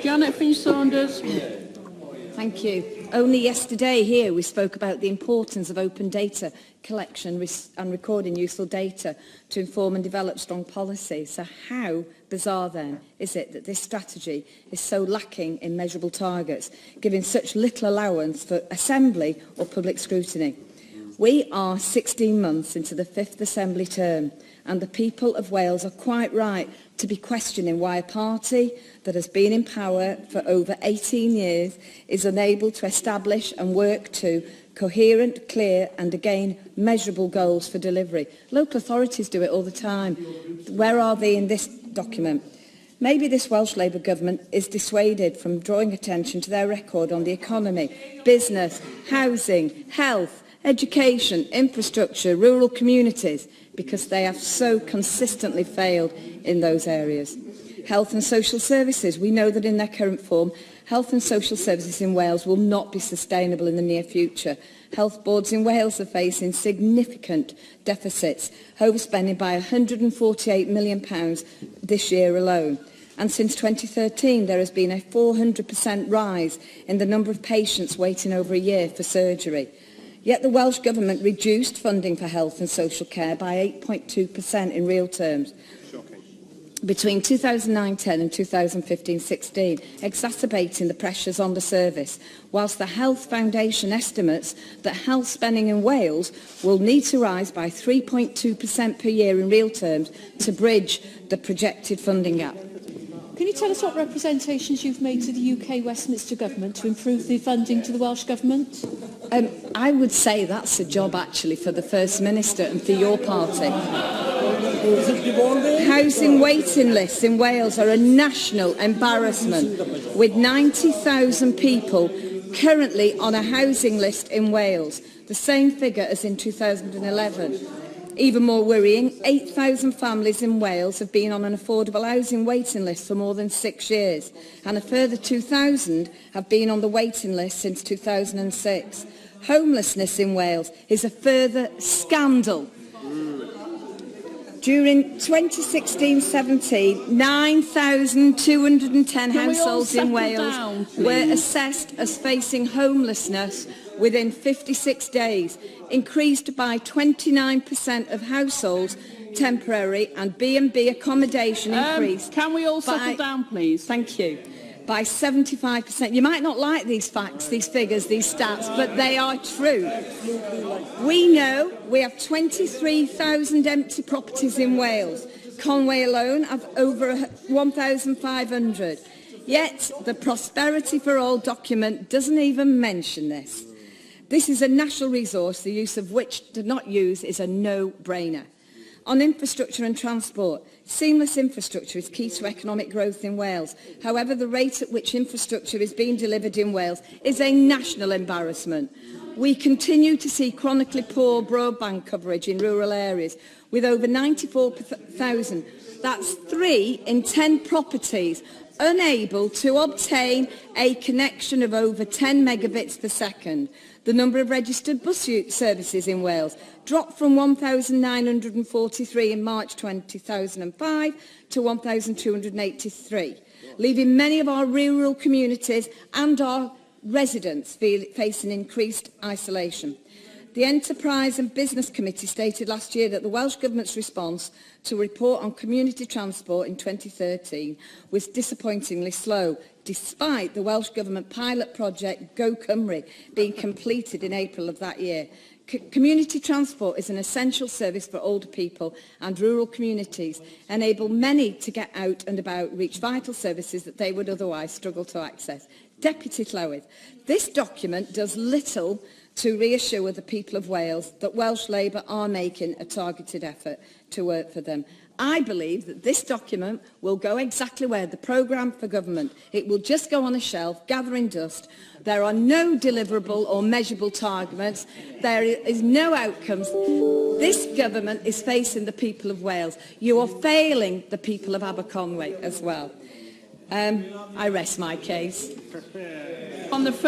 Finch-Saunders. Thank you. Only yesterday here we spoke about the importance of open data collection and recording useful data to inform and develop strong policy. So how bizarre then is it that this strategy is so lacking in measurable targets, giving such little allowance for assembly or public scrutiny? We are 16 months into the 5th Assembly term, and the people of Wales are quite right to be questioning why a party that has been in power for over 18 years is unable to establish and work to coherent, clear and again measurable goals for delivery. Local authorities do it all the time. Where are they in this document? Maybe this Welsh Labour government is dissuaded from drawing attention to their record on the economy, business, housing, health, education, infrastructure, rural communities, because they have so consistently failed in those areas. Health and social services. We know that in their current form, health and social services in Wales will not be sustainable in the near future. Health boards in Wales are facing significant deficits, overspending by £148 million this year alone. And since 2013, there has been a 400% rise in the number of patients waiting over a year for surgery. Yet the Welsh Government reduced funding for health and social care by 8.2% in real terms between 2009-10 and 2015-16, exacerbating the pressures on the service, whilst the Health Foundation estimates that health spending in Wales will need to rise by 3.2% per year in real terms to bridge the projected funding gap. Can you tell us what representations you've made to the UK Westminster Government to improve the funding to the Welsh Government? I would say that's a job actually for the First Minister and for your party. Housing waiting lists in Wales are a national embarrassment, with 90,000 people currently on a housing list in Wales, the same figure as in 2011. Even more worrying, 8,000 families in Wales have been on an affordable housing waiting list for more than 6 years, and a further 2,000 have been on the waiting list since 2006. Homelessness in Wales is a further scandal. During 2016-17, 9,210 households in Wales were assessed as facing homelessness within 56 days, increased by 29% of households temporary, and B&B accommodation increased. Can we all settle down, please? Thank you. By 75%. You might not like these facts, these figures, these stats, but they are true. We know we have 23,000 empty properties in Wales. Conway alone have over 1,500. Yet the Prosperity for All document doesn't even mention this. This is a national resource, the use of which to not use is a no-brainer. On infrastructure and transport, seamless infrastructure is key to economic growth in Wales. However, the rate at which infrastructure is being delivered in Wales is a national embarrassment. We continue to see chronically poor broadband coverage in rural areas, with over 94,000, that's 3 in 10 properties, unable to obtain a connection of over 10 megabits per second. The number of registered bus services in Wales dropped from 1,943 in March 2005 to 1,283, leaving many of our rural communities and our residents facing increased isolation. The Enterprise and Business Committee stated last year that the Welsh Government's response to a report on community transport in 2013 was disappointingly slow, despite the Welsh Government pilot project Go Cymru being completed in April of that year. Community transport is an essential service for older people and rural communities, enable many to get out and about, reach vital services that they would otherwise struggle to access. Deputy Llywydd, this document does little to reassure the people of Wales that Welsh Labour are making a targeted effort to work for them. I believe that this document will go exactly where the programme for government. It will just go on a shelf, gathering dust. There are no deliverable or measurable targets. There is no outcomes. This government is facing the people of Wales. You are failing the people of Aberconwy as well. I rest my case. On the first